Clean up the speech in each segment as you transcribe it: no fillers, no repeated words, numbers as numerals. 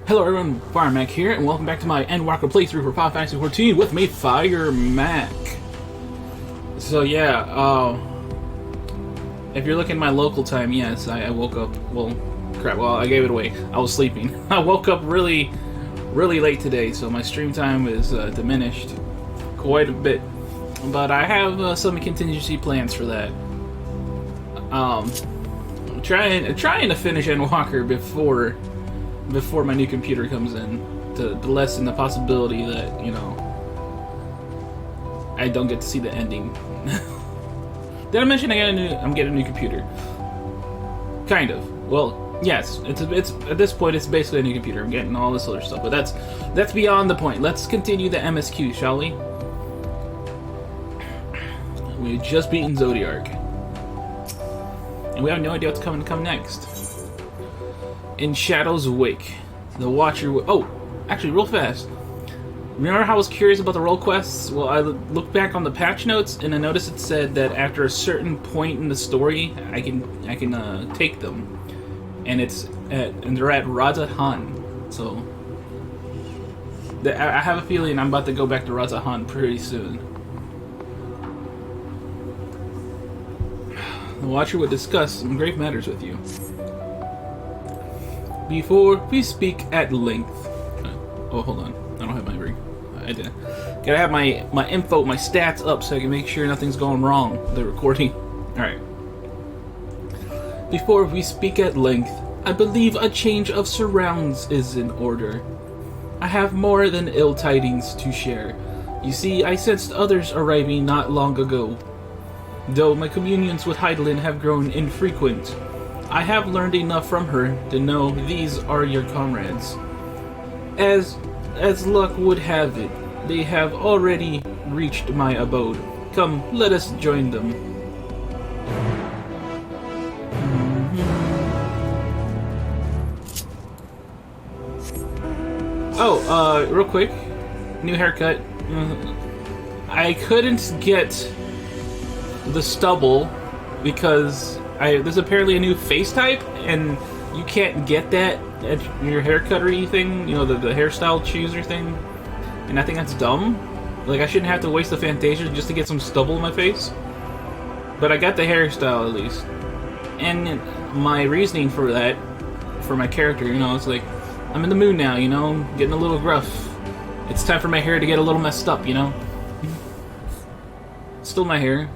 Hello everyone, Firemac here, and welcome back to my Endwalker playthrough for Final Fantasy 14 with me, Firemac. So yeah, if you're looking at my local time, yes, I woke up, well, crap, well, I gave it away. I was sleeping. I woke up really late today, so my stream time is diminished quite a bit. But I have some contingency plans for that. I'm trying to finish Endwalker before my new computer comes in, to lessen the possibility that, you know, I don't get to see the ending. Did I mention I'm getting a new computer? Kind of. Well, yes. It's at this point it's basically a new computer. I'm getting all this other stuff, but that's beyond the point. Let's continue the MSQ, shall we? We've just beaten Zodiark, and we have no idea what's coming to come next. In Shadow's Wake, the Watcher... Oh, actually, real fast. Remember how I was curious about the role quests? Well, I looked back on the patch notes, and I noticed it said that after a certain point in the story, I can take them, and they're at Razahan. So, I have a feeling I'm about to go back to Razahan pretty soon. The Watcher would discuss some grave matters with you. Before we speak at length... Oh, hold on. I don't have my ring. I did. Gotta have my info, my stats up so I can make sure nothing's going wrong with the recording. Alright. Before we speak at length, I believe a change of surrounds is in order. I have more than ill tidings to share. You see, I sensed others arriving not long ago. Though my communions with Heidelin have grown infrequent, I have learned enough from her to know these are your comrades. As luck would have it, they have already reached my abode. Come, let us join them. Oh, real quick, new haircut. I couldn't get the stubble because there's apparently a new face type, and you can't get that at your haircuttery thing, you know, the hairstyle chooser thing, and I think that's dumb. Like, I shouldn't have to waste the Fantasia just to get some stubble in my face. But I got the hairstyle, at least. And my reasoning for that, for my character, you know, it's like, I'm in the mood now, you know, getting a little gruff. It's time for my hair to get a little messed up, you know? Still my hair.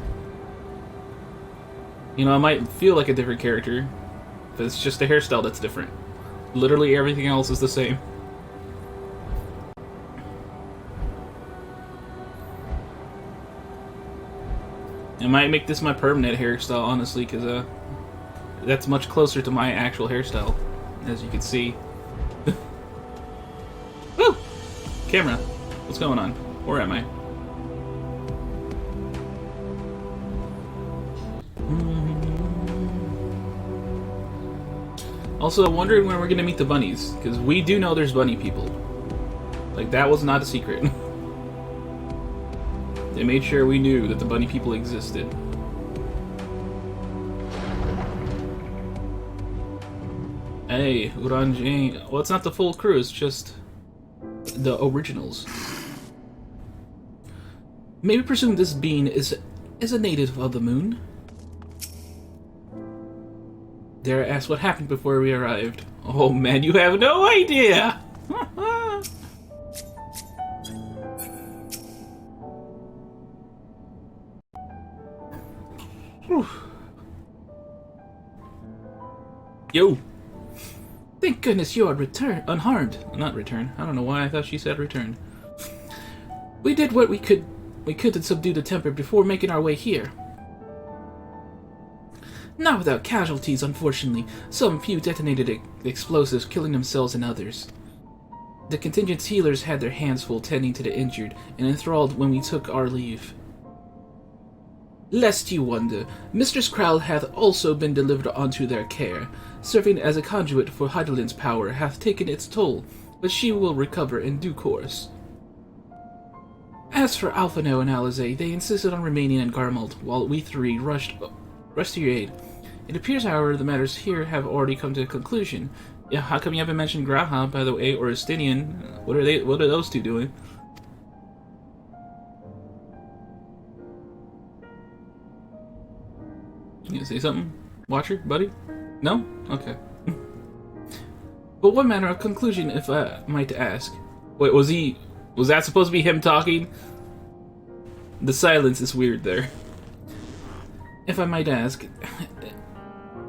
You know, I might feel like a different character, but it's just the hairstyle that's different. Literally everything else is the same. I might make this my permanent hairstyle, honestly, because that's much closer to my actual hairstyle, as you can see. Woo! Camera, what's going on? Where am I? Also, I'm wondering when we're gonna meet the bunnies, because we do know there's bunny people. Like, that was not a secret. They made sure we knew that the bunny people existed. Hey, Uranjane. Well, it's not the full crew, it's just the originals. Maybe presume this being is a native of the moon. Dare I ask what happened before we arrived? Oh man, you have no idea! Yo! Thank goodness you are unharmed. Not returned. I don't know why I thought she said returned. We did what we could to subdue the temper before making our way here. Not without casualties, unfortunately. Some few detonated explosives, killing themselves and others. The contingent healers had their hands full tending to the injured, and enthralled when we took our leave. Lest you wonder, Mistress Krall hath also been delivered unto their care. Serving as a conduit for Heidelin's power hath taken its toll, but she will recover in due course. As for Alphino and Alizé, they insisted on remaining in Garmald, while we three rushed to your aid. It appears, however, the matters here have already come to a conclusion. Yeah, how come you haven't mentioned Graha, by the way, or Estinian? What are those two doing? You gonna say something? Watcher, buddy? No? Okay. But what manner of conclusion, if I might ask? Wait, was that supposed to be him talking? The silence is weird there. If I might ask,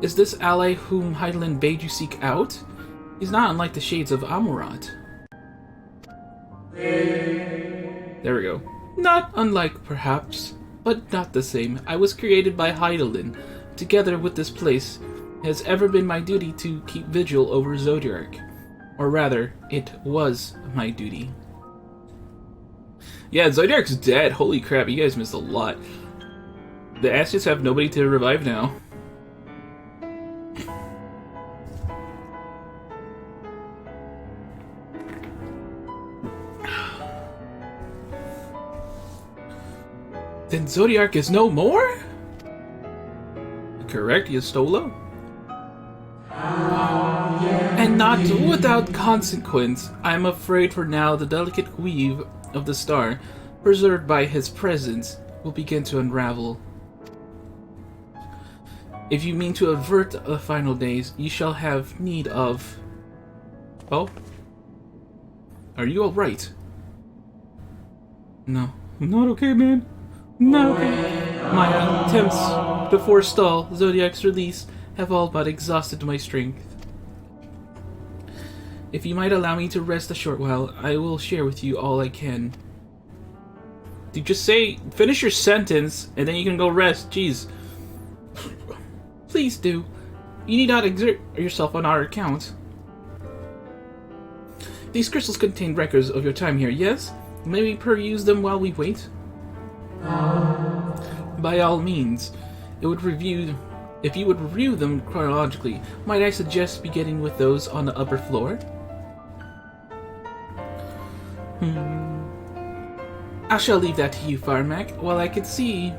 is this ally whom Heidelin bade you seek out? He's not unlike the shades of Amurat. There we go. Not unlike, perhaps, but not the same. I was created by Heidelin. Together with this place, it has ever been my duty to keep vigil over Zodiark. Or rather, it was my duty. Yeah, Zodiark's dead. Holy crap, you guys missed a lot. The Ashes have nobody to revive now. Then Zodiark is no more? Correct, Yastolo? And not without consequence. I'm afraid for now the delicate weave of the star, preserved by his presence, will begin to unravel. If you mean to avert the final days, you shall have need of... Oh? Are you alright? No. I'm not okay, man. No. My attempts to forestall Zodiac's release have all but exhausted my strength. If you might allow me to rest a short while, I will share with you all I can. Dude, just finish your sentence, and then you can go rest. Jeez. Please do. You need not exert yourself on our account. These crystals contain records of your time here, yes? May we peruse them while we wait? By all means. If you would review them chronologically, might I suggest beginning with those on the upper floor? I shall leave that to you, Firemac, while I can see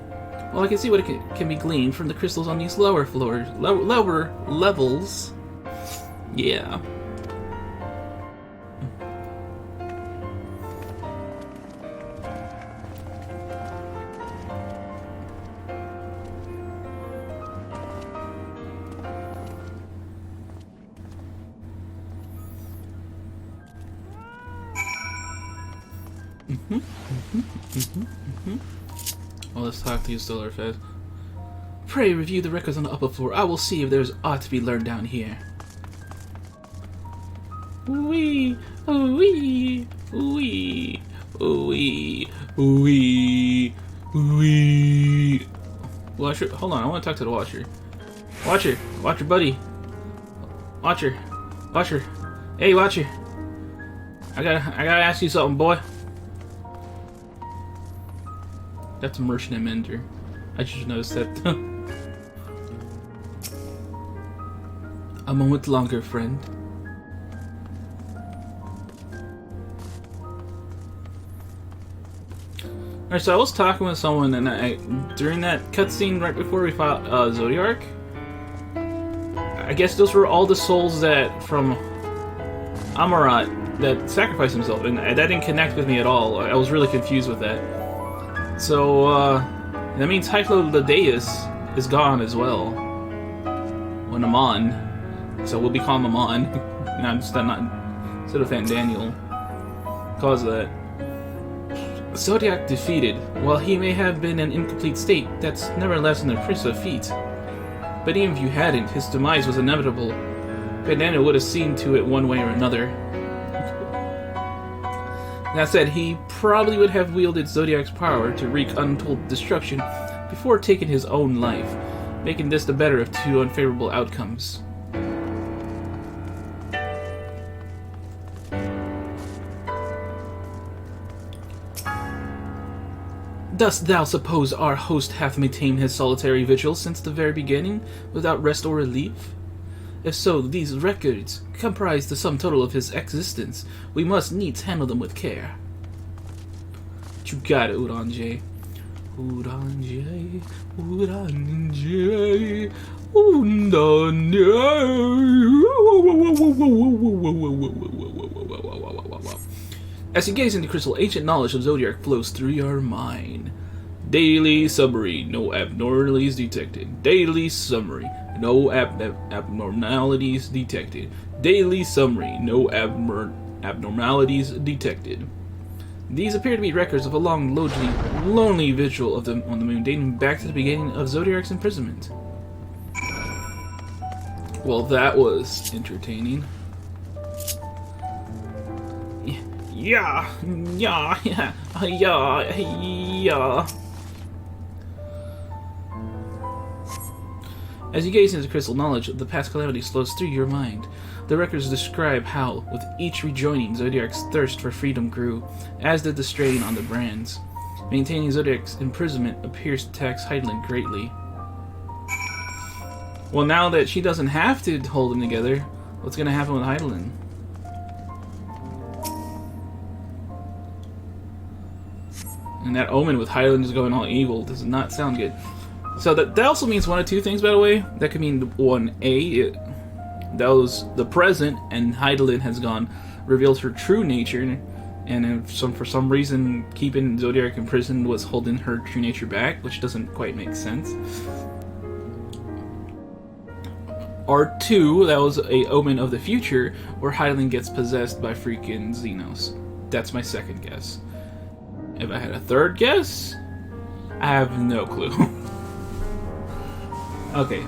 what it can be gleaned from the crystals on these lower floors, lower levels. Yeah. Well, let's talk to you, Stellar Fed. Pray review the records on the upper floor. I will see if there's aught to be learned down here. Wee, wee, wee, wee, wee, wee. Watcher, hold on. I want to talk to the Watcher. Watcher, buddy. Watcher. Hey, Watcher. I gotta ask you something, boy. That's Merchant and Mender. I just noticed that. A moment longer, friend. Alright, so I was talking with someone, and during that cutscene right before we fought Zodiark, I guess those were all the souls from Amarat that sacrificed himself, and that didn't connect with me at all. I was really confused with that. So, that means Typhlo the Deus is gone as well. When Amon. So we'll be calling Amon. instead of Daniel. Cause of that. Zodiac defeated. While he may have been in an incomplete state, that's nevertheless an impressive feat. But even if you hadn't, his demise was inevitable. Daniel would have seen to it one way or another. That said, he probably would have wielded Zodiac's power to wreak untold destruction before taking his own life, making this the better of two unfavorable outcomes. Dost thou suppose our host hath maintained his solitary vigil since the very beginning, without rest or relief? If so, these records comprise the sum total of his existence. We must needs handle them with care. You got it, Uranjay. Uranje, Uranje, Uranje. As you gaze into crystal, ancient knowledge of Zodiac flows through your mind. Daily summary, no abnormalities detected. Daily summary, no abnormalities detected. Daily summary, no abnormalities detected. These appear to be records of a long, lonely vigil of them on the moon, dating back to the beginning of Zodiac's imprisonment. Well, that was entertaining. Yeah. As you gaze into crystal knowledge, the past calamity flows through your mind. The records describe how, with each rejoining, Zodiac's thirst for freedom grew, as did the strain on the brands. Maintaining Zodiac's imprisonment appears to tax Heidelin greatly. Well, now that she doesn't have to hold them together, what's going to happen with Heidelin? And that omen with Heidelin just going all evil does not sound good. So that also means one of two things, by the way. That could mean, one, that was the present, and Heidelin has gone, revealed her true nature, and for some reason, keeping Zodiac in prison was holding her true nature back, which doesn't quite make sense. Or two, that was a omen of the future, where Heidelin gets possessed by freaking Xenos. That's my second guess. If I had a third guess, I have no clue. Okay.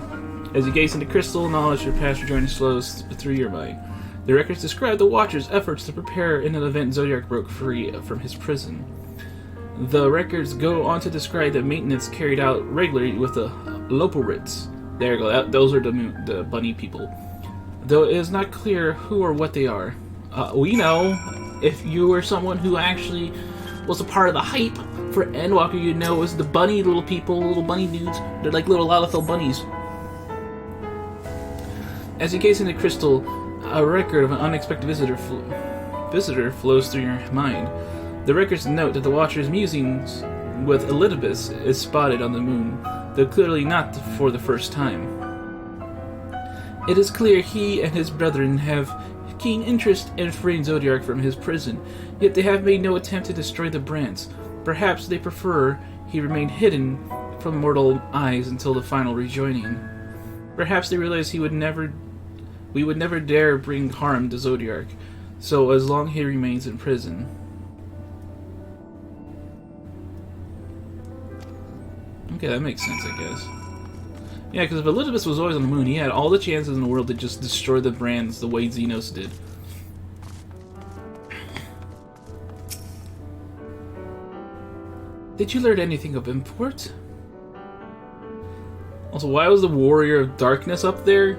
As you gaze into crystal, knowledge your past rejoining flows through your mind. The records describe the Watcher's efforts to prepare in an event Zodiac broke free from his prison. The records go on to describe the maintenance carried out regularly with the Loporits. There you go, those are the bunny people. Though it is not clear who or what they are. We know, if you were someone who actually was a part of the hype for Endwalker, you know it was the bunny little people, little bunny dudes. They're like little Lalafell bunnies. As you gaze into crystal, a record of an unexpected visitor flows through your mind. The records note that the Watcher's musings with Elidibus is spotted on the moon, though clearly not for the first time. It is clear he and his brethren have keen interest in freeing Zodiac from his prison, yet they have made no attempt to destroy the brands. Perhaps they prefer he remain hidden from mortal eyes until the final rejoining. Perhaps they realize we would never dare bring harm to Zodiac, so as long he remains in prison. Okay, that makes sense, I guess. Yeah, because if Elidibus was always on the moon, he had all the chances in the world to just destroy the brands the way Xenos did. Did you learn anything of import? Also, why was the Warrior of Darkness up there?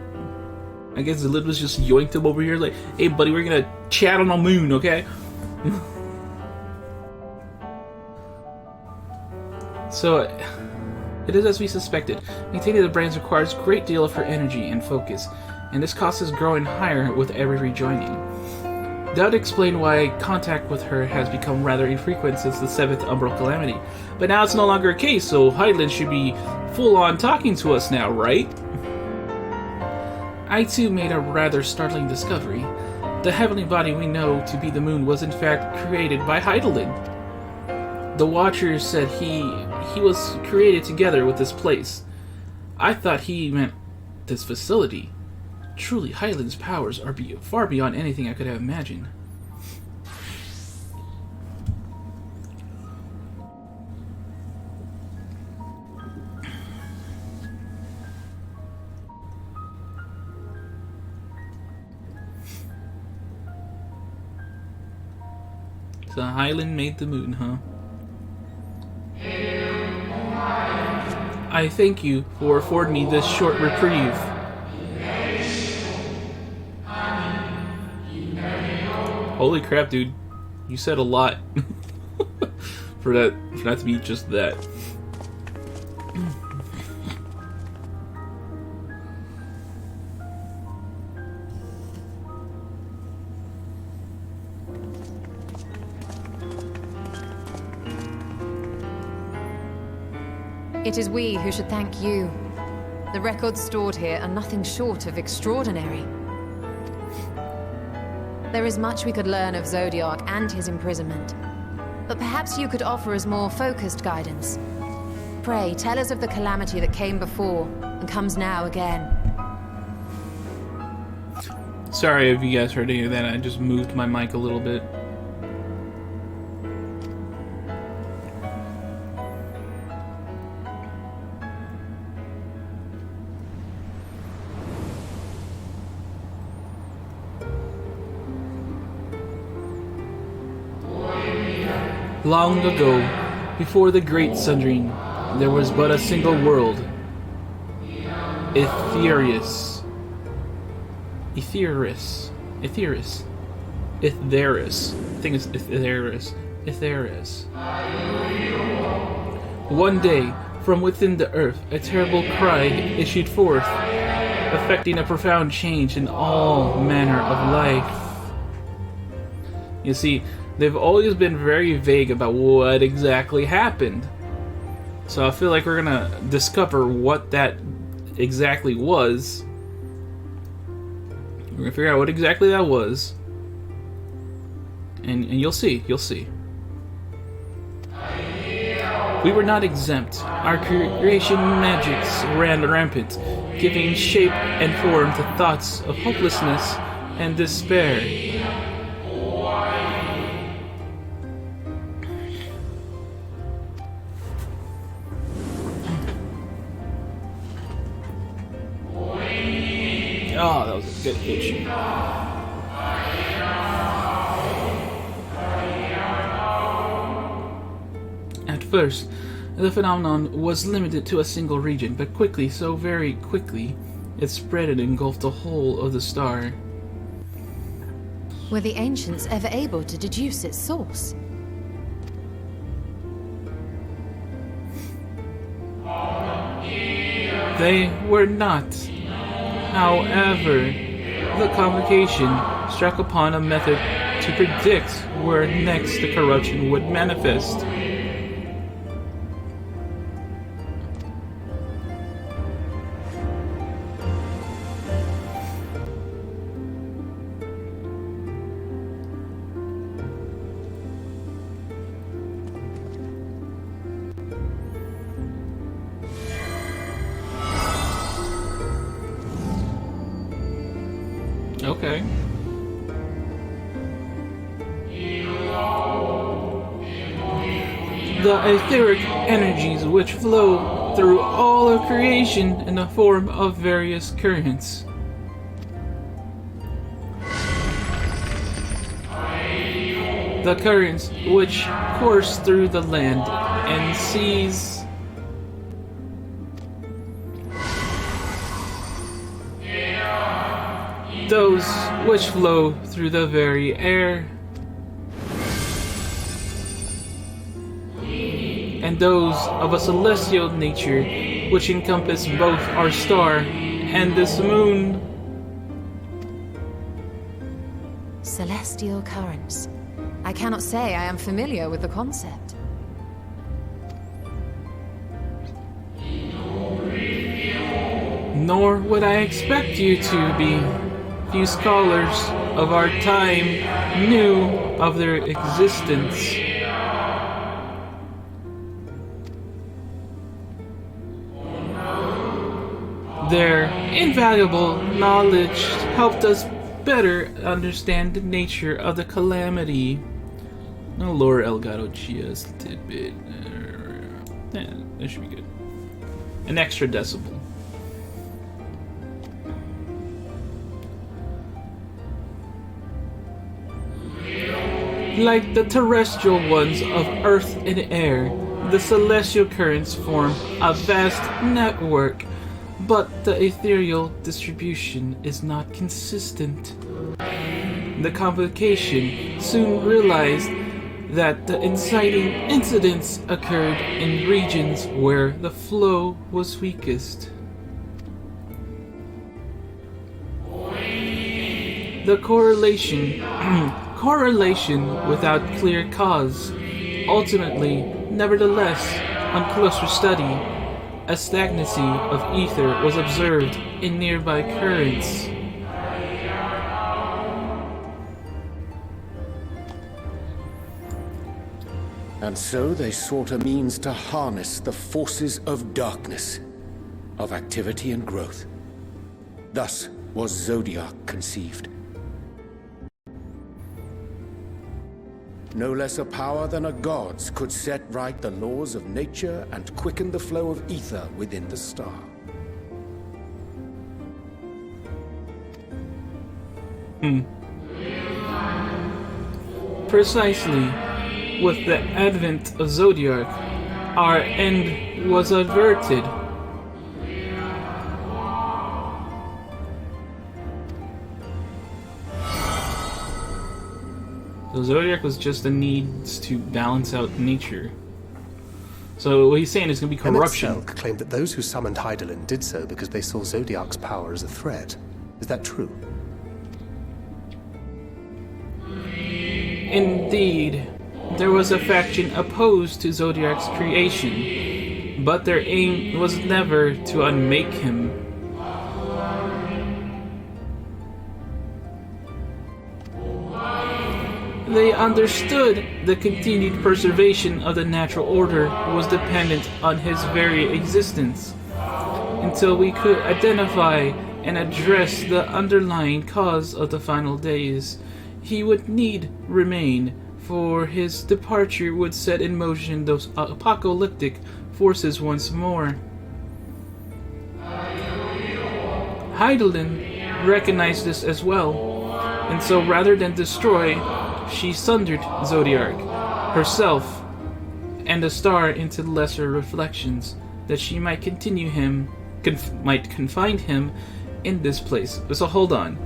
I guess Elidibus just yoinked him over here like, hey buddy, we're gonna chat on the moon, okay? So, it is as we suspected. Maintaining the brands requires a great deal of her energy and focus, and this cost is growing higher with every rejoining. That would explain why contact with her has become rather infrequent since the 7th Umbral Calamity. But now it's no longer a case, so Heidelin should be full-on talking to us now, right? I too made a rather startling discovery. The heavenly body we know to be the moon was in fact created by Heidelin. The Watcher said he was created together with this place. I thought he meant this facility. Truly, Heidelin's powers are far beyond anything I could have imagined. So Heidelin made the moon, huh? I thank you for affording me this short reprieve. Holy crap, dude. You said a lot. for that to be just that. It is we who should thank you. The records stored here are nothing short of extraordinary. There is much we could learn of Zodiac and his imprisonment, but perhaps you could offer us more focused guidance. Pray, tell us of the calamity that came before and comes now again. Sorry if you guys heard any of that, I just moved my mic a little bit. Long ago, before the Great Sundering, there was but a single world. Etheirus. I think it's Etheirus. One day, from within the earth, a terrible cry issued forth, affecting a profound change in all manner of life. You see, they've always been very vague about what exactly happened. So I feel like we're gonna discover what that exactly was. We're gonna figure out what exactly that was. And you'll see. We were not exempt. Our creation magics ran rampant, giving shape and form to thoughts of hopelessness and despair. Oh, that was a good itch. At first, the phenomenon was limited to a single region, but quickly, so very quickly, it spread and engulfed the whole of the star. Were the ancients ever able to deduce its source? They were not. However, the convocation struck upon a method to predict where next the corruption would manifest. Okay. The etheric energies which flow through all of creation in the form of various currents. The currents which course through the land and seas. Those which flow through the very air, and those of a celestial nature which encompass both our star and this moon. Celestial currents. I cannot say I am familiar with the concept. Nor would I expect you to be. Few scholars of our time knew of their existence. Their invaluable knowledge helped us better understand the nature of the calamity. No lower Elgato just a tidbit. Yeah, that should be good. An extra decibel. Like the terrestrial ones of earth and air, the celestial currents form a vast network, but the ethereal distribution is not consistent. The convocation soon realized that the inciting incidents occurred in regions where the flow was weakest. The correlation without clear cause, ultimately, nevertheless, on closer study, A stagnancy of ether was observed in nearby currents. And so they sought a means to harness the forces of darkness, of activity and growth. Thus was Zodiac conceived. No less a power than a god's could set right the laws of nature and quicken the flow of ether within the star. Precisely. With the advent of Zodiac, our end was averted. So Zodiac was just a needs to balance out nature. So what he's saying is going to be corruption. Selk claimed that those who summoned Hydaelyn did so because they saw Zodiac's power as a threat. Is that true? Indeed. There was a faction opposed to Zodiac's creation, but their aim was never to unmake him. They understood the continued preservation of the natural order was dependent on his very existence. Until we could identify and address the underlying cause of the final days, he would need remain, for his departure would set in motion those apocalyptic forces once more. Hydaelyn recognized this as well, and so rather than destroy, she sundered Zodiac, herself, and the star into lesser reflections, that she might continue him, might confine him in this place. So hold on.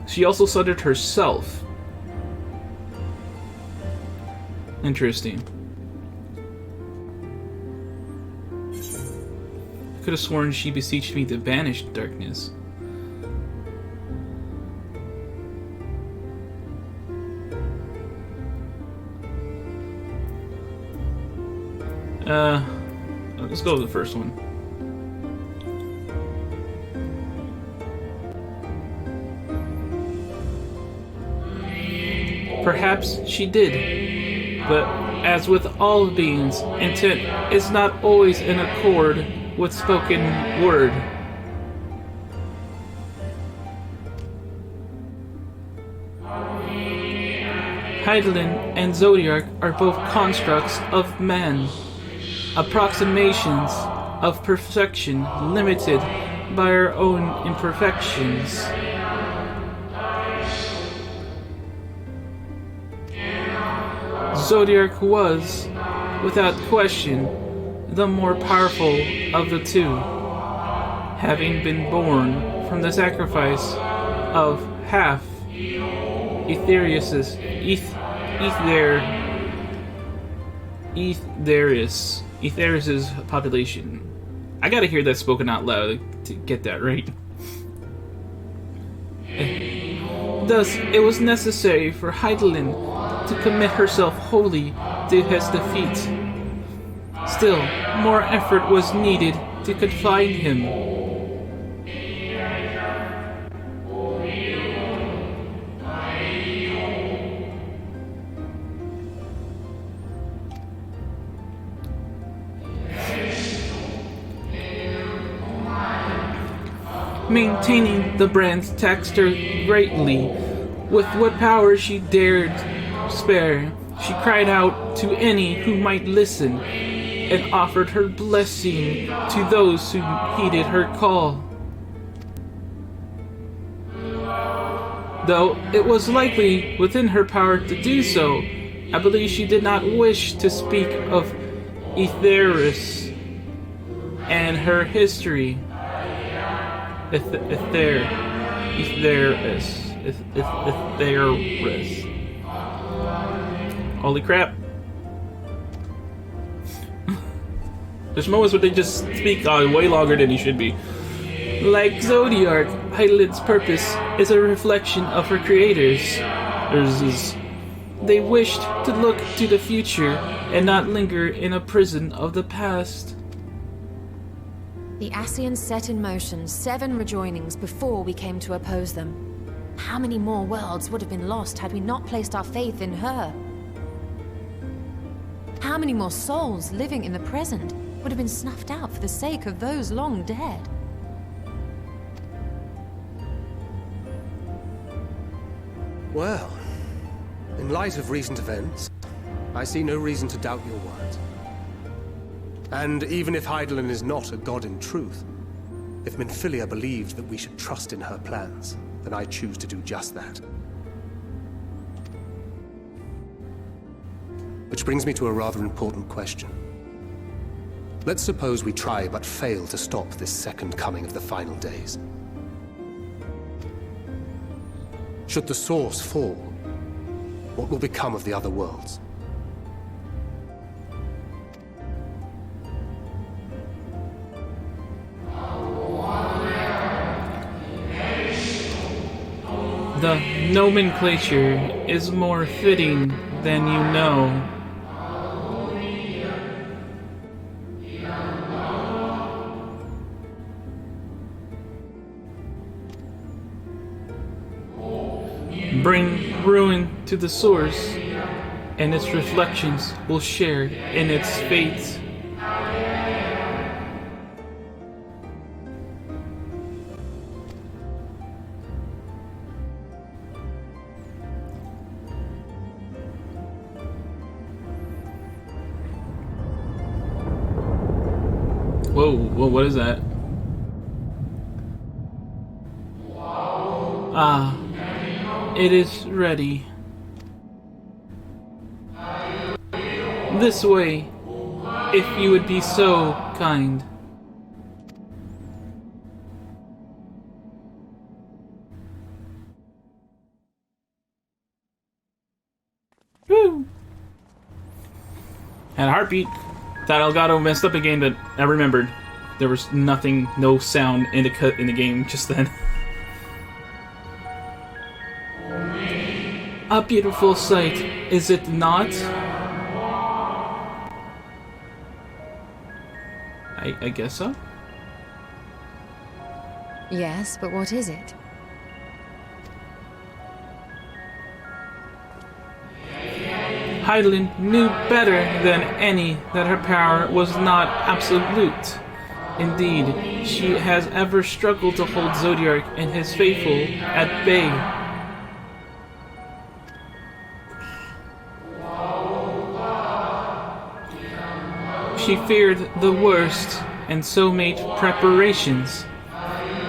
She also sundered herself. Interesting. I could have sworn she beseeched me to banish darkness. Let's go with the first one. Perhaps she did, but as with all beings, intent is not always in accord with spoken word. Hydaelyn and Zodiac are both constructs of man, approximations of perfection limited by our own imperfections. Zodiac was, without question, the more powerful of the two, having been born from the sacrifice of half Aetherius's population. I gotta hear that spoken out loud to get that right. Thus, it was necessary for Hydaelyn to commit herself wholly to his defeat. Still, more effort was needed to confine him. Maintaining the brand taxed her greatly. With what power she dared spare, she cried out to any who might listen, and offered her blessing to those who heeded her call. Though it was likely within her power to do so, I believe she did not wish to speak of Aetherius and her history. Aetherius. Holy crap. There's moments where they just speak way longer than he should be. Like Zodiac, Hydaelyn's purpose is a reflection of her creators. They wished to look to the future and not linger in a prison of the past. The Ascians set in motion 7 rejoinings before we came to oppose them. How many more worlds would have been lost had we not placed our faith in her? How many more souls living in the present would have been snuffed out for the sake of those long dead? Well, in light of recent events, I see no reason to doubt your words. And even if Hydaelyn is not a god in truth, if Minfilia believed that we should trust in her plans, then I choose to do just that. Which brings me to a rather important question. Let's suppose we try but fail to stop this second coming of the final days. Should the source fall, what will become of the other worlds? The nomenclature is more fitting than you know. Bring ruin to the source, and its reflections will share in its fate. Whoa, what is that? Ah, it is ready. This way, if you would be so kind. Woo! Had a heartbeat. Thought Elgato messed up again, but I remembered. There was nothing, no sound in the game just then. A beautiful sight, is it not? I guess so. Yes, but what is it? Hydaelyn knew better than any that her power was not absolute. Indeed, she has ever struggled to hold Zodiark and his faithful at bay. She feared the worst, and so made preparations.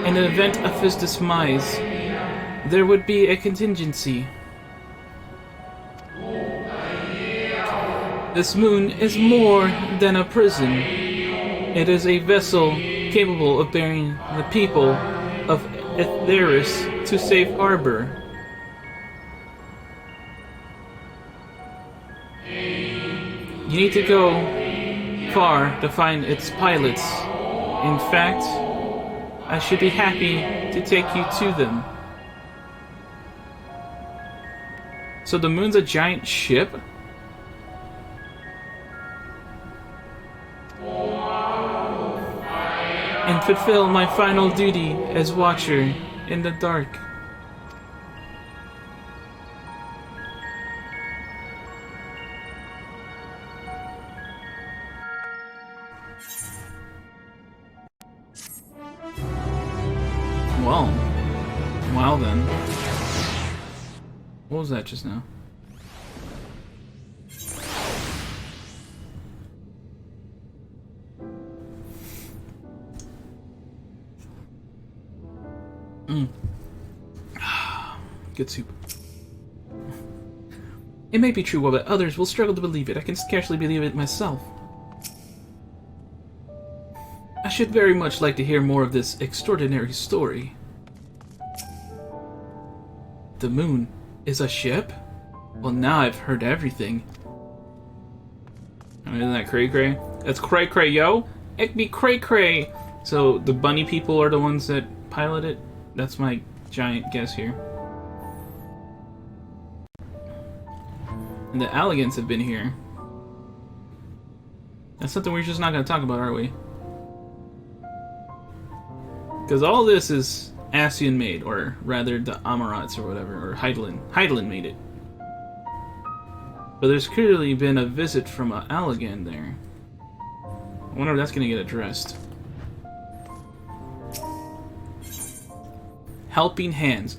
In the event of his demise, there would be a contingency. This moon is more than a prison. It is a vessel capable of bearing the people of Etheris to safe harbor. You need to go far to find its pilots. In fact, I should be happy to take you to them. So the moon's a giant ship? And fulfill my final duty as Watcher in the dark. Well then. What was that just now? Good soup. It may be true, but others will struggle to believe it. I can scarcely believe it myself. I should very much like to hear more of this extraordinary story. The moon is a ship? Well, now I've heard everything. Isn't that cray-cray? That's cray-cray, yo! It be cray-cray! So, the bunny people are the ones that pilot it? That's my giant guess here. And the Alligans have been here. That's something we're just not going to talk about, are we? Because all this is Ascian made, or rather the Amarats or whatever, or Hydaelyn. Hydaelyn made it. But there's clearly been a visit from Allagan there. I wonder if that's going to get addressed. Helping hands.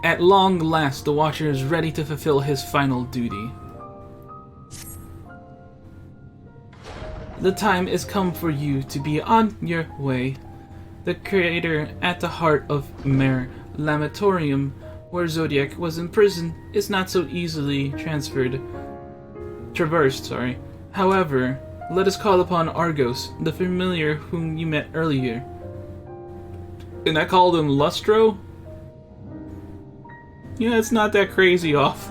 At long last, the Watcher is ready to fulfill his final duty. The time is come for you to be on your way. The creator at the heart of Mare Lamatorium, where Zodiac was imprisoned, is not so easily traversed. However, let us call upon Argos, the familiar whom you met earlier. And I called him Lustro? Yeah, it's not that crazy off.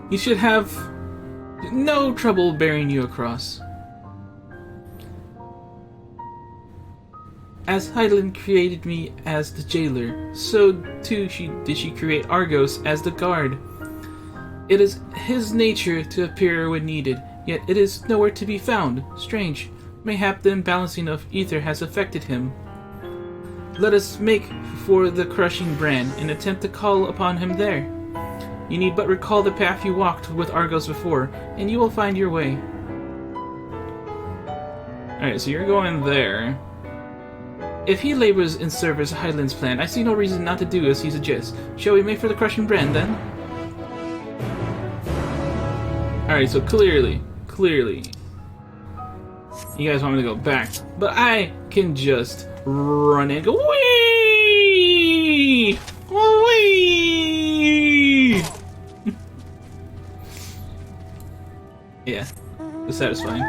He should have no trouble bearing you across. As Hydaelyn created me as the jailer, so too did she create Argos as the guard. It is his nature to appear when needed, yet it is nowhere to be found. Strange. Mayhap the imbalancing of ether has affected him. Let us make for the crushing brand and attempt to call upon him there. You need but recall the path you walked with Argos before, and you will find your way. Alright, so you're going there. If he labors in service of Hydaelyn's plan, I see no reason not to do as he suggests. Shall we make for the crushing brand, then? Alright, so clearly, you guys want me to go back, but I can just run and go, wee! Wee! Yeah, it's satisfying.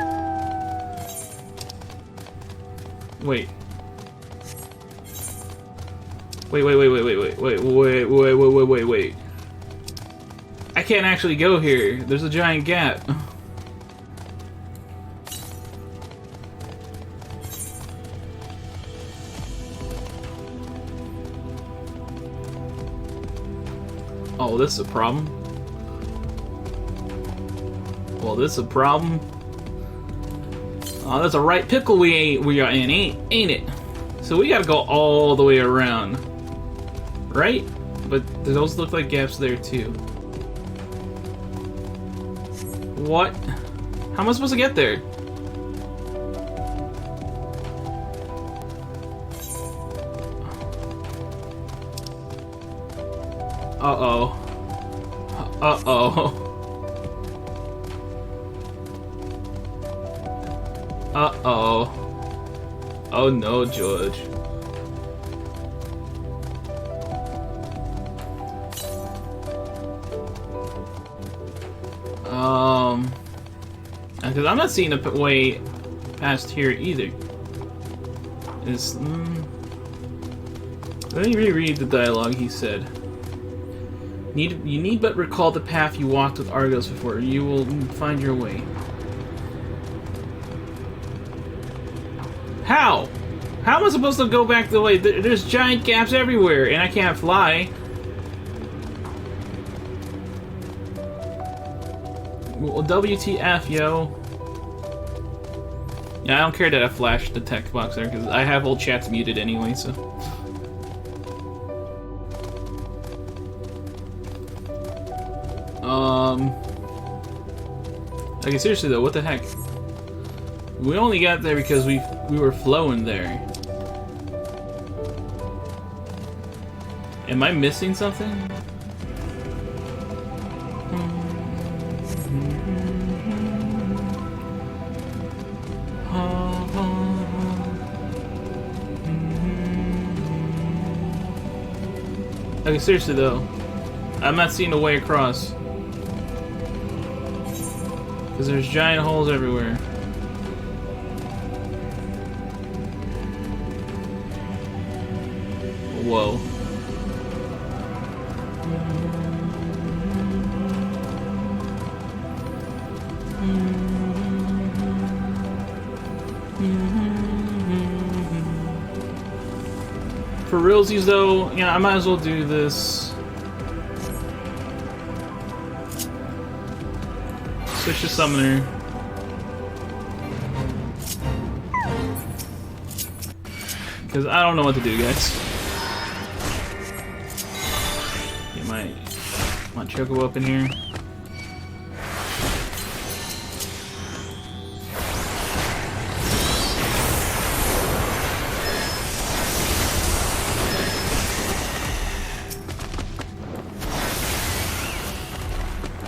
Wait. Wait. I can't actually go here. There's a giant gap. Oh, this is a problem. Well, this is a problem. Oh, that's a right pickle we are in, ain't it? So we gotta go all the way around. Right? But those look like gaps there too. What? How am I supposed to get there? Uh-oh. Uh-oh. Uh-oh. Oh no, George. Because I'm not seeing a way past here either. Let me reread the dialogue he said. You need but recall the path you walked with Argos before. You will find your way. How? How am I supposed to go back the way? There's giant gaps everywhere, and I can't fly. Well, WTF, yo. Yeah, I don't care that I flashed the text box there, because I have all chats muted anyway, so... Okay, seriously though, what the heck? We only got there because we were flowing there. Am I missing something? Okay, seriously though, I'm not seeing a way across. Because there's giant holes everywhere. Whoa. For realsies though, yeah, I might as well do this. Switch to Summoner. Because I don't know what to do, guys. Get my chocobo up in here.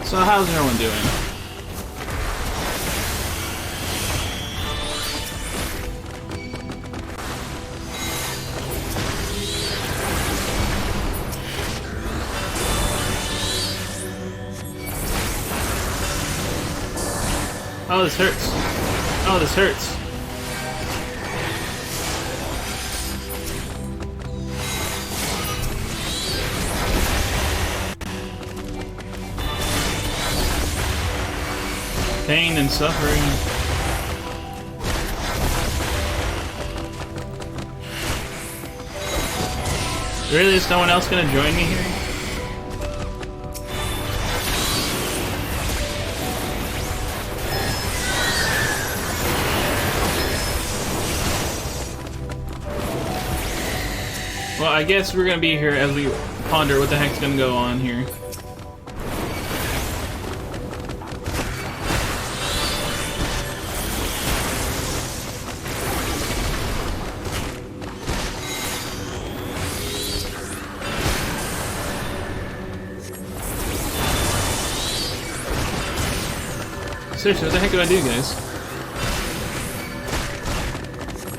So how's everyone doing? Oh, this hurts. Oh, this hurts. Pain and suffering. Really, is no one else gonna join me here? Well, I guess we're gonna be here as we ponder what the heck's gonna go on here. Seriously, what the heck do I do, guys?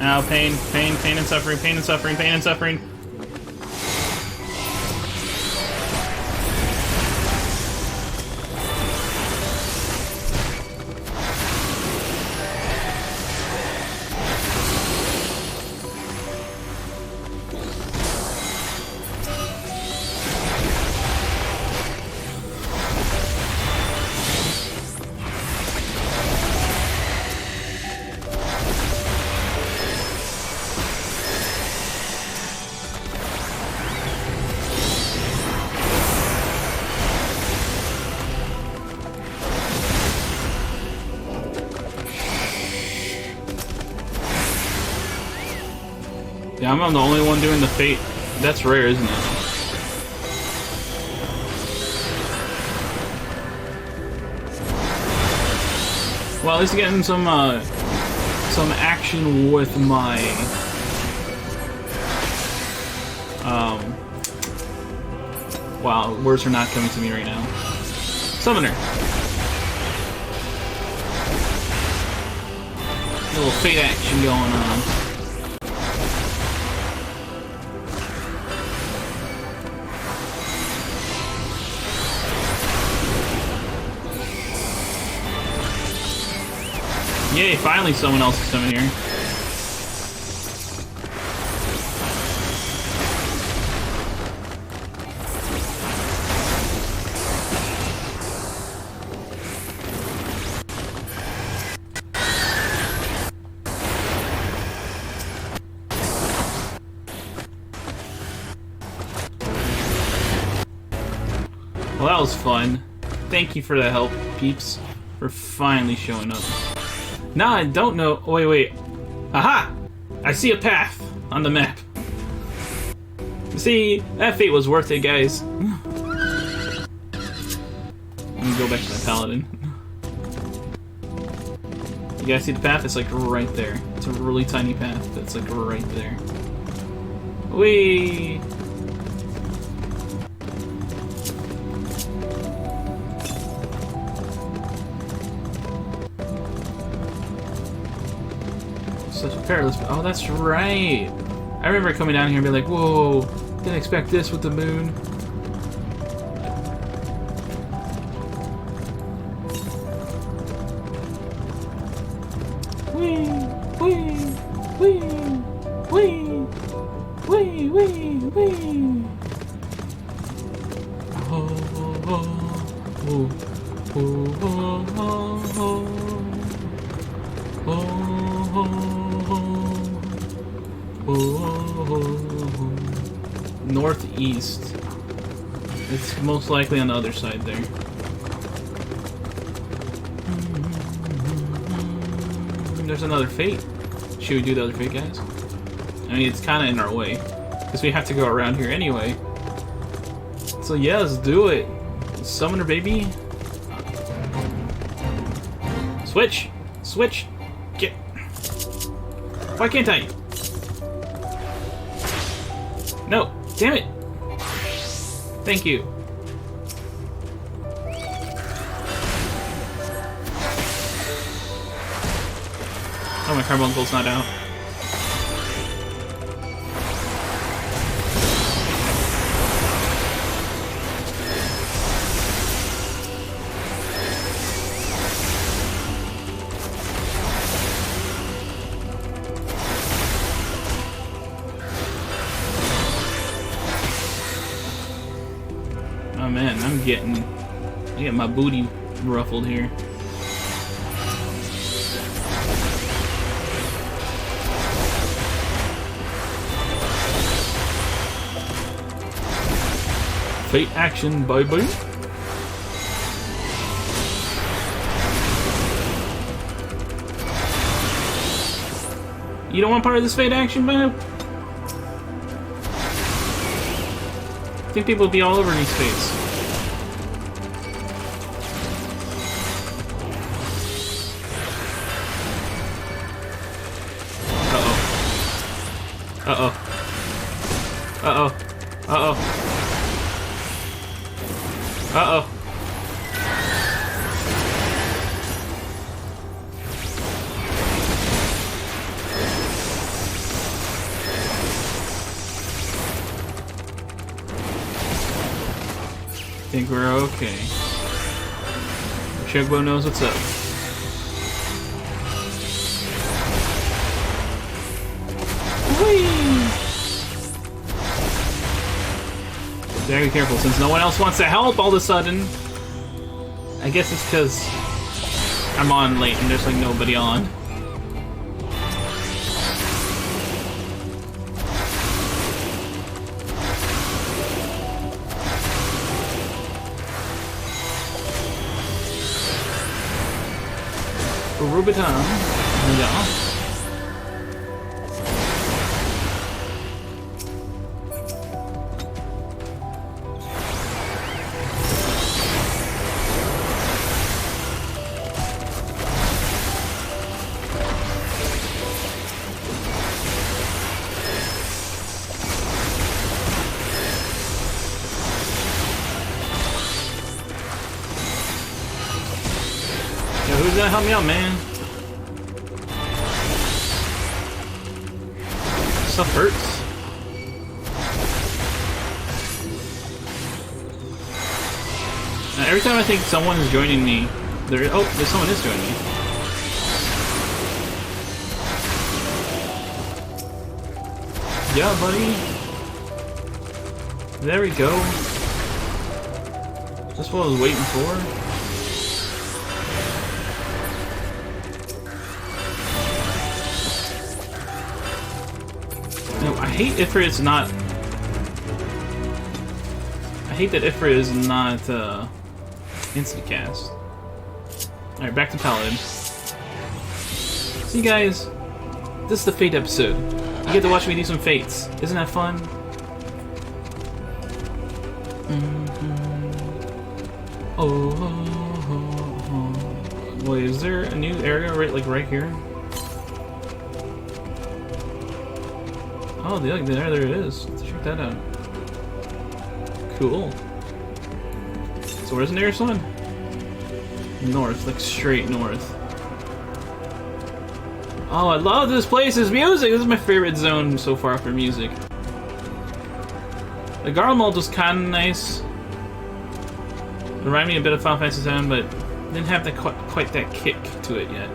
Ow, pain, pain, pain and suffering, pain and suffering, pain and suffering. Yeah, I'm the only one doing the fate. That's rare, isn't it? Well, at least getting some action with my wow, words are not coming to me right now. Summoner. A little fate action going on. Yay, finally someone else is coming here. Well, that was fun. Thank you for the help, peeps, for finally showing up. Now I don't know. Oh, wait. Aha! I see a path on the map. See, that fate was worth it, guys. Let me go back to my paladin. You guys see the path? It's like right there. It's a really tiny path that's like right there. Whee! Such a perilous. Oh, that's right. I remember coming down here and be like, "Whoa, didn't expect this with the moon." Wee, wee, wee, wee, wee, wee, wee. Oh, oh, oh, oh, oh, oh, oh, oh. Northeast. It's most likely on the other side there. There's another fate. Should we do the other fate, guys? I mean, it's kind of in our way. Because we have to go around here anyway. So yeah, let's do it. Summoner, baby. Switch! Switch! Get... Why can't I? No! Damn it! Thank you. Oh, my carbuncle's not out. Oh man, I'm getting my booty ruffled here. Fate action, bye-bye. You don't want part of this fate action, man? I think people would be all over these fates. Uh-oh. Uh-oh. Uh-oh. Uh-oh. I think we're okay. Chugbo knows what's up. Whee! Very careful, since no one else wants to help all of a sudden. I guess it's because I'm on late and there's like nobody on. Rubiton. Yeah. Yo, who's gonna help me out, man? Stuff hurts. Now, every time I think someone is joining me, there's someone is joining me. Yeah, buddy. There we go. That's what I was waiting for. No, I hate Ifrit is not... I hate that Ifrit is not, instant cast. Alright, back to Paladin. See guys, this is the Fate episode. You get to watch me do some Fates. Isn't that fun? Wait, is there a new area right here? Oh, there it is. Let's check that out. Cool. So where's the nearest one? North, like straight north. Oh, I love this place's music! This is my favorite zone so far for music. The Garlemald was kinda nice. It reminded me a bit of Final Fantasy VII, but didn't have that quite that kick to it yet.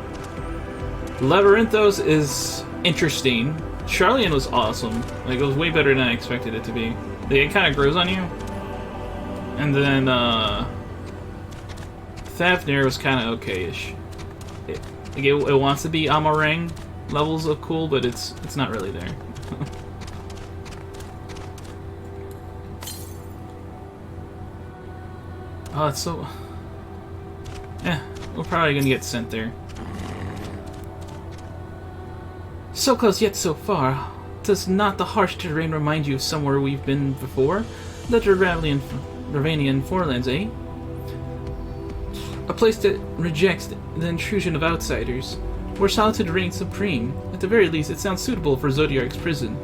Labyrinthos is interesting. Charlian was awesome. Like, it was way better than I expected it to be. It kind of grows on you. And then, Thavnir was kind of okay-ish. It wants to be Amarang levels of cool, but it's not really there. Oh, it's so... Yeah, we're probably gonna get sent there. So close yet so far. Does not the harsh terrain remind you of somewhere we've been before? The Ravanian forelands, eh? A place that rejects the intrusion of outsiders, where solitude reigns supreme. At the very least, it sounds suitable for Zodiark's prison.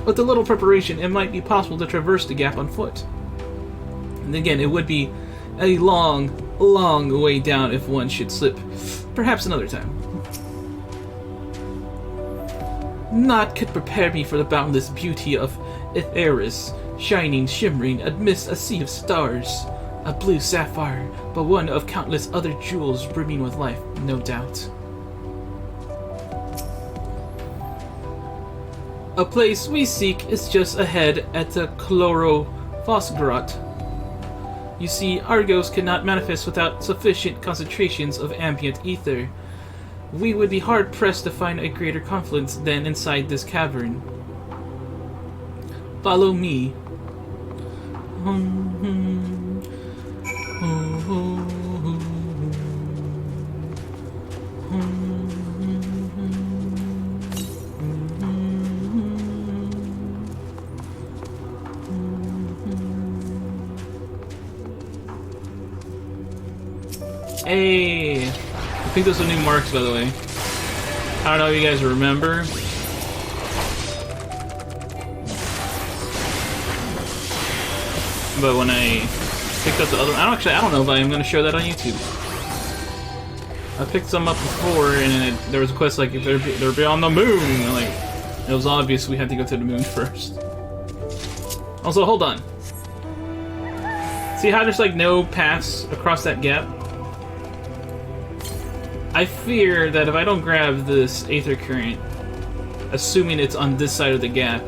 With a little preparation, it might be possible to traverse the gap on foot. And again, it would be a long, long way down if one should slip. Perhaps another time. Naught could prepare me for the boundless beauty of Etheris, shining, shimmering amidst a sea of stars. A blue sapphire, but one of countless other jewels brimming with life, no doubt. A place we seek is just ahead at the Chlorophosgrot. You see, Argos cannot manifest without sufficient concentrations of ambient ether. We would be hard-pressed to find a greater confluence than inside this cavern. Follow me. Hey! I think those are new marks, by the way. I don't know if you guys remember. But when I picked up the other one, I don't know if I'm going to show that on YouTube. I picked some up before, and there was a quest like, if they're beyond the moon! And like, it was obvious we had to go to the moon first. Also, hold on. See how there's like no paths across that gap? I fear that if I don't grab this Aether Current, assuming it's on this side of the gap,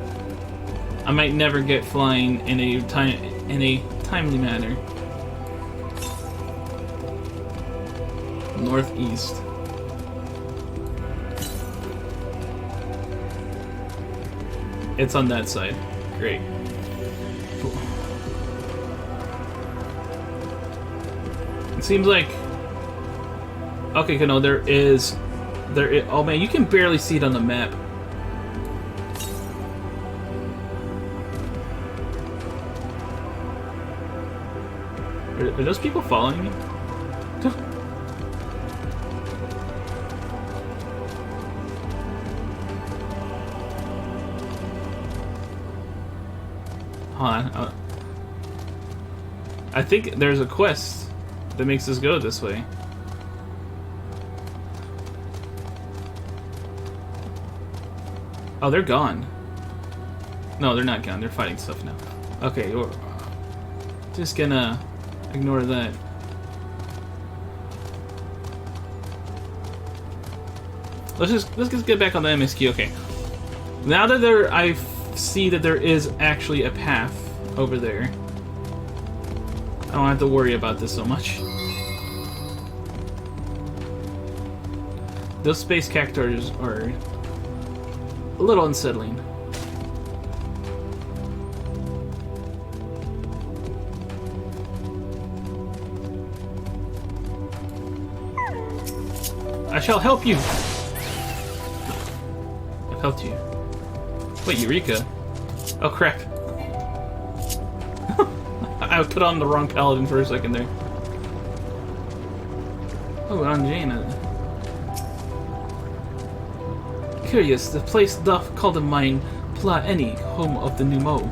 I might never get flying in a timely manner. Northeast. It's on that side. Great. Cool. It seems like... Okay, no, there is... Oh man, you can barely see it on the map. Are those people following me? Hold on. I think there's a quest that makes us go this way. Oh, they're gone. No, they're not gone. They're fighting stuff now. Okay, we're just gonna ignore that. Let's just get back on the MSQ. Okay. Now that I see that there is actually a path over there, I don't have to worry about this so much. Those space cactuars are a little unsettling. I shall help you. I've helped you. Wait, Eureka. Oh crap. I put on the wrong paladin for a second there. Oh, Anjana. Curious, the place doth call to mind Pla Eni, home of the Numo.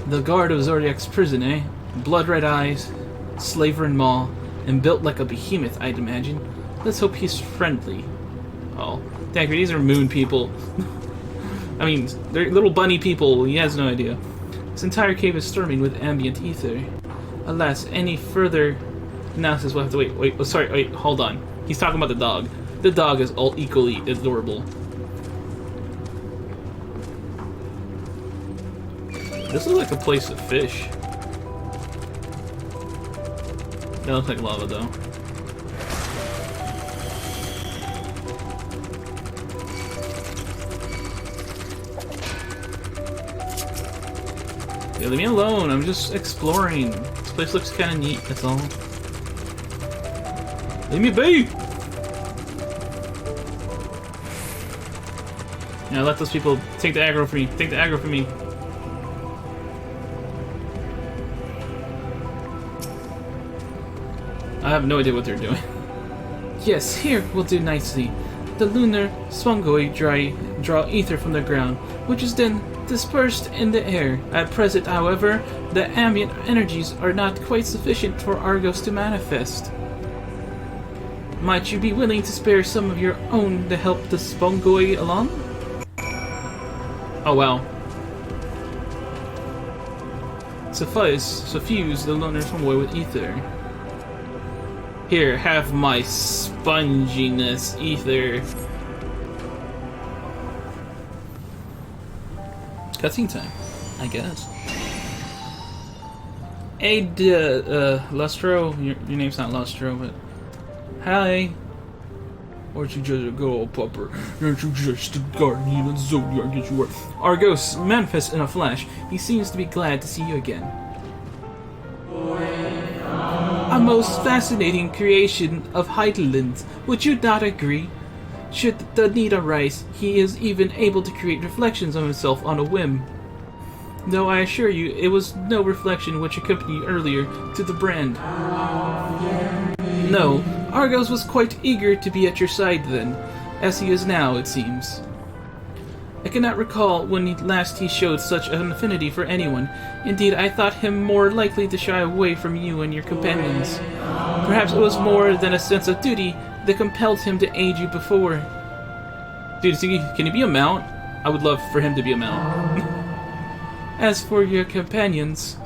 The guard of Zodiac's prison, eh? Blood-red eyes, slaver and maw, and built like a behemoth, I'd imagine. Let's hope he's friendly. Oh, dagger, these are moon people. I mean, they're little bunny people, he has no idea. This entire cave is storming with ambient ether. Alas, any further analysis will have to wait, oh, sorry, wait, hold on. He's talking about the dog. The dog is all equally adorable. This looks like a place to fish. That looks like lava, though. Yeah, leave me alone. I'm just exploring. This place looks kind of neat, that's all. Leave me be! Yeah, let those people take the aggro from me. Take the aggro from me. I have no idea what they're doing. Yes, here will do nicely. The lunar spongoi draw ether from the ground, which is then dispersed in the air. At present, however, the ambient energies are not quite sufficient for Argos to manifest. Might you be willing to spare some of your own to help the spongoi along? Oh wow. Suffuse the lunar spongoi with ether. Here, have my sponginess ether. Cutscene time, I guess. Hey, Lustro. Your name's not Lustro, but hi. Aren't you just a good old pupper? Aren't you just a guardian of Zodiac as you are? Argos manifests in a flash. He seems to be glad to see you again. A most fascinating creation of Heidelin. Would you not agree? Should the need arise, he is even able to create reflections of himself on a whim. Though I assure you, it was no reflection which accompanied you earlier to the brand. No, Argos was quite eager to be at your side then, as he is now, it seems. I cannot recall when last he showed such an affinity for anyone. Indeed, I thought him more likely to shy away from you and your companions. Perhaps it was more than a sense of duty that compelled him to aid you before. Dude, can he be a mount? I would love for him to be a mount. As for your companions...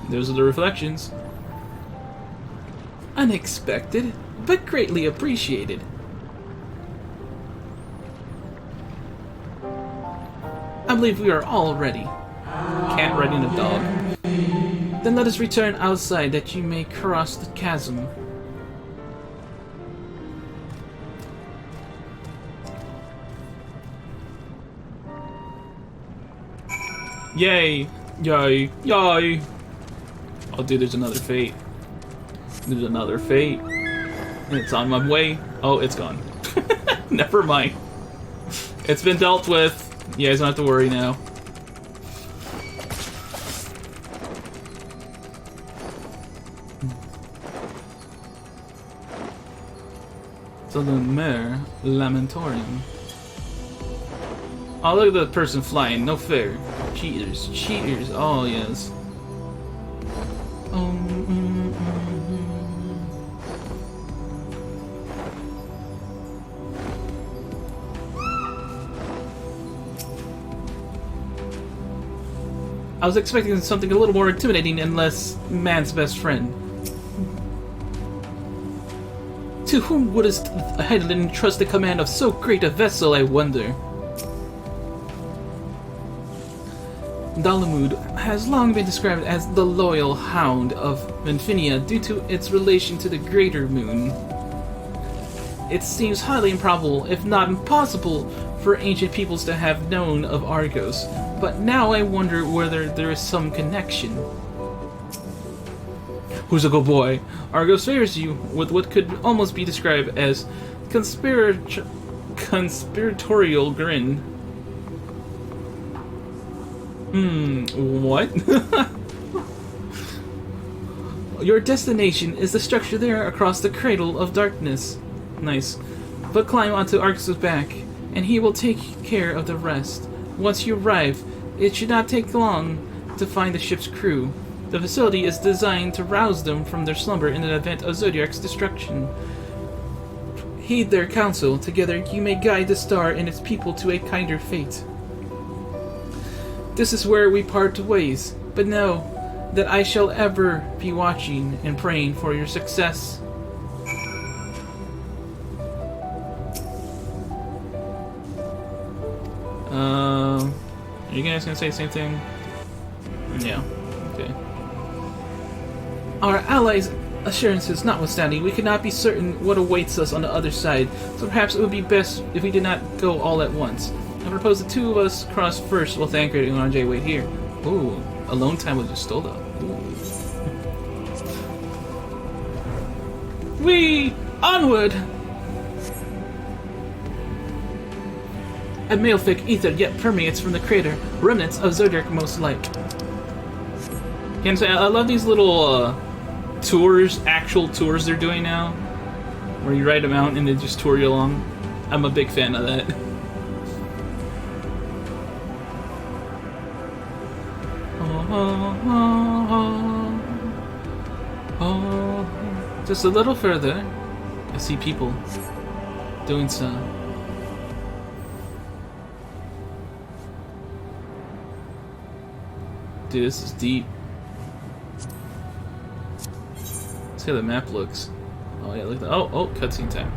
Those are the reflections. Unexpected, but greatly appreciated. I believe we are all ready. Cat riding a dog. Then let us return outside that you may cross the chasm. Yay! Yay! Yay! Oh dude, there's another fate. There's another fate. And it's on my way. Oh, it's gone. Never mind. It's been dealt with. You guys don't have to worry now. So the Lunar Lamentorium. Oh, look at the person flying. No fair. Cheaters. Cheaters. Oh, yes. I was expecting something a little more intimidating and less man's best friend. To whom wouldst Heidelin trust the command of so great a vessel, I wonder? Dalamud has long been described as the loyal hound of Infinia due to its relation to the Greater Moon. It seems highly improbable, if not impossible, for ancient peoples to have known of Argos, but now I wonder whether there is some connection. Who's a good boy? Argos favors you with what could almost be described as conspiratorial grin. What? Your destination is the structure there across the cradle of darkness. Nice. But climb onto Argus' back, and he will take care of the rest. Once you arrive, it should not take long to find the ship's crew. The facility is designed to rouse them from their slumber in the event of Zodiac's destruction. Heed their counsel. Together you may guide the star and its people to a kinder fate. This is where we part ways, but know that I shall ever be watching and praying for your success. Are you guys gonna say the same thing? Yeah. Okay. Our allies' assurances notwithstanding, we cannot be certain what awaits us on the other side, so perhaps it would be best if we did not go all at once. I propose the two of us cross first while Thancred and Anjay wait here. Ooh, alone time with Justola. Whee! Onward! A malefic ether yet permeates from the crater. Remnants of Zodiac most like. Can I say, I love these little tours, actual tours they're doing now, where you ride them out and they just tour you along. I'm a big fan of that. Just a little further, I see people doing so. Dude, this is deep. Let's see how the map looks. Oh yeah, look at that. Oh, cutscene time.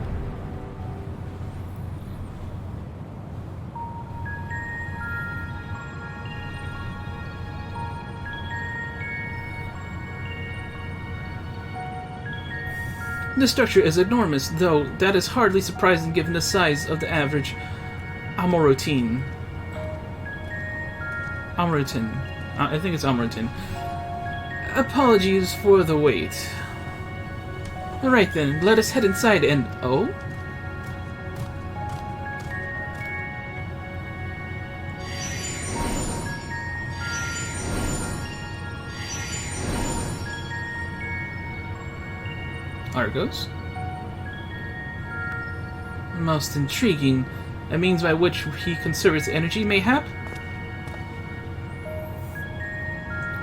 The structure is enormous, though that is hardly surprising given the size of the average Amorotin. I think it's Amorotin. Apologies for the wait. Alright then, let us head inside and... Oh? Argos? Most intriguing. A means by which he conserves energy, mayhap?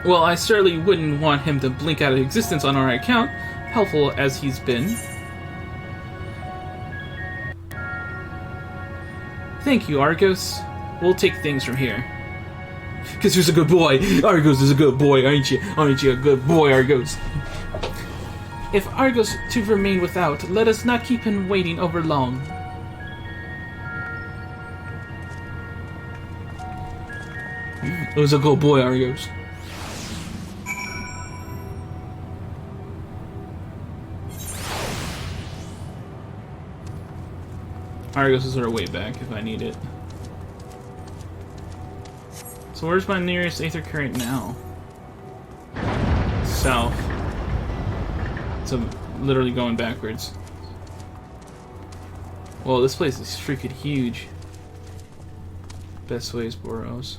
Well, I certainly wouldn't want him to blink out of existence on our account, helpful as he's been. Thank you, Argos. We'll take things from here. Because you're a good boy. Argos is a good boy, aren't you? Aren't you a good boy, Argos? If Argos to remain without, let us not keep him waiting over long. It was a good boy, Argos. Argos is our way back if I need it. So where's my nearest Aether Current now? South. So literally going backwards. Well, this place is freaking huge. Best way is Boros.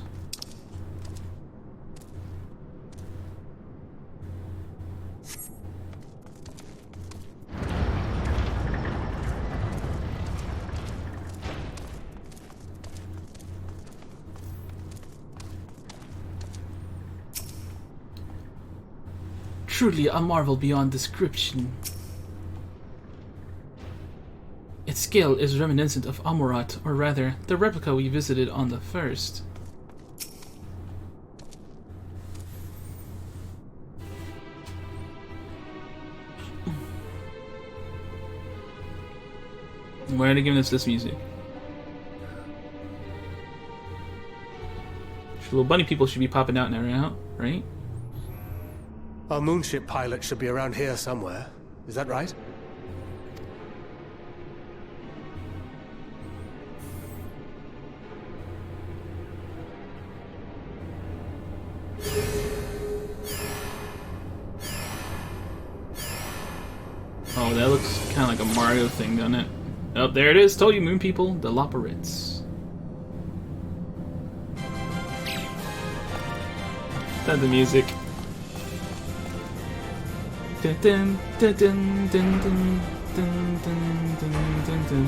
Truly a marvel beyond description. Its scale is reminiscent of Amorat, or rather, the replica we visited on the first. Why are they giving us this music? Little bunny people should be popping out now, right? Our moonship pilot should be around here somewhere. Is that right? Oh, that looks kind of like a Mario thing, doesn't it? Oh, there it is. Told you, moon people. The Loporits. That's the music. Dun, dun, dun, dun, dun, dun, dun, dun, dun, dun, dun.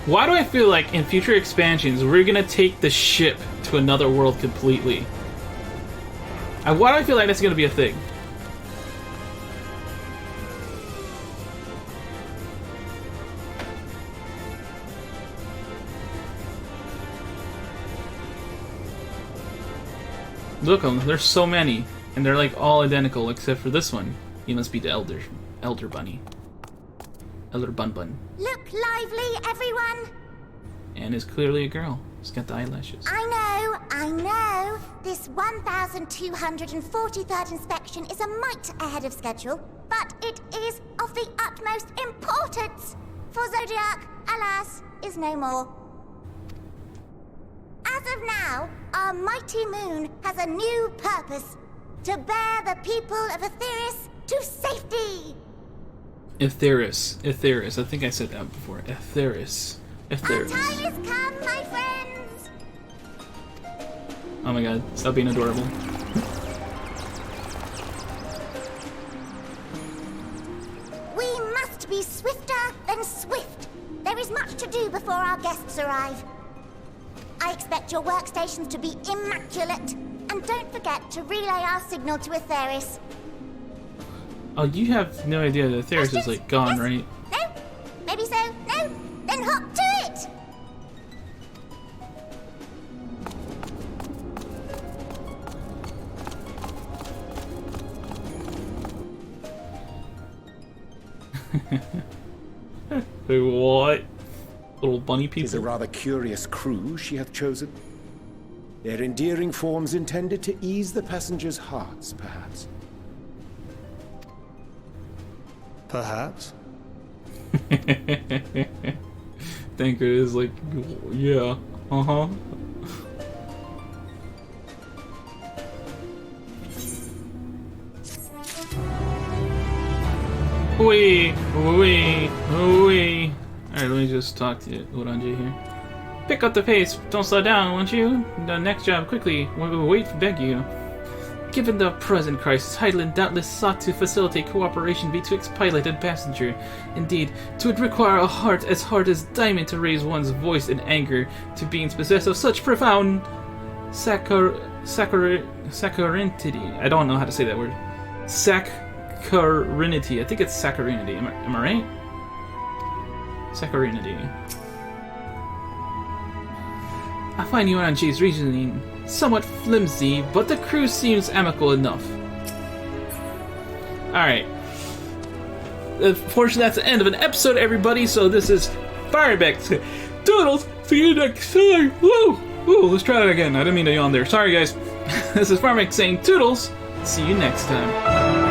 Why do I feel like in future expansions we're gonna take the ship to another world completely? Why do I feel like that's gonna be a thing? Look, there's so many, and they're like all identical except for this one. He must be the elder bunny. Elder Bun Bun. Look lively, everyone! And is clearly a girl. She's got the eyelashes. I know. This 1243rd inspection is a mite ahead of schedule, but it is of the utmost importance. For Zodiac, alas, is no more. As As of now, our mighty moon has a new purpose. To bear the people of Etheris to safety. Etheris. I think I said that before. Etheris. Our time has come, my friends. Oh my god, stop being adorable. We must be swifter than swift. There is much to do before our guests arrive. I expect your workstations to be immaculate. And don't forget to relay our signal to Etheris. Oh, you have no idea that Etheris is like gone, Yes? right? No? Maybe so? No? Then hop to it! What? Little bunny Is a people. rather curious crew she hath chosen. Their endearing forms intended to ease the passengers' hearts, perhaps. Perhaps. Thinker is like, yeah, uh-huh. Wee. Alright, let me just talk to Oranje here. Pick up the pace, don't slow down, won't you? The next job, quickly, we'll wait to beg you. Given the present crisis, Heidelin doubtless sought to facilitate cooperation betwixt pilot and passenger. Indeed, 'twould require a heart as hard as diamond to raise one's voice in anger to beings possessed of such profound saccharinity. I don't know how to say that word. Saccharinity. I think it's saccharinity. Am I right? Saccharinity. I find Yoranji's reasoning somewhat flimsy, but the crew seems amicable enough. Alright. Unfortunately, that's the end of an episode, everybody, so this is Firemac. Doodles! See you next time! Woo! Woo, let's try that again. I didn't mean to yawn there. Sorry, guys. This is Firemac saying toodles. See you next time.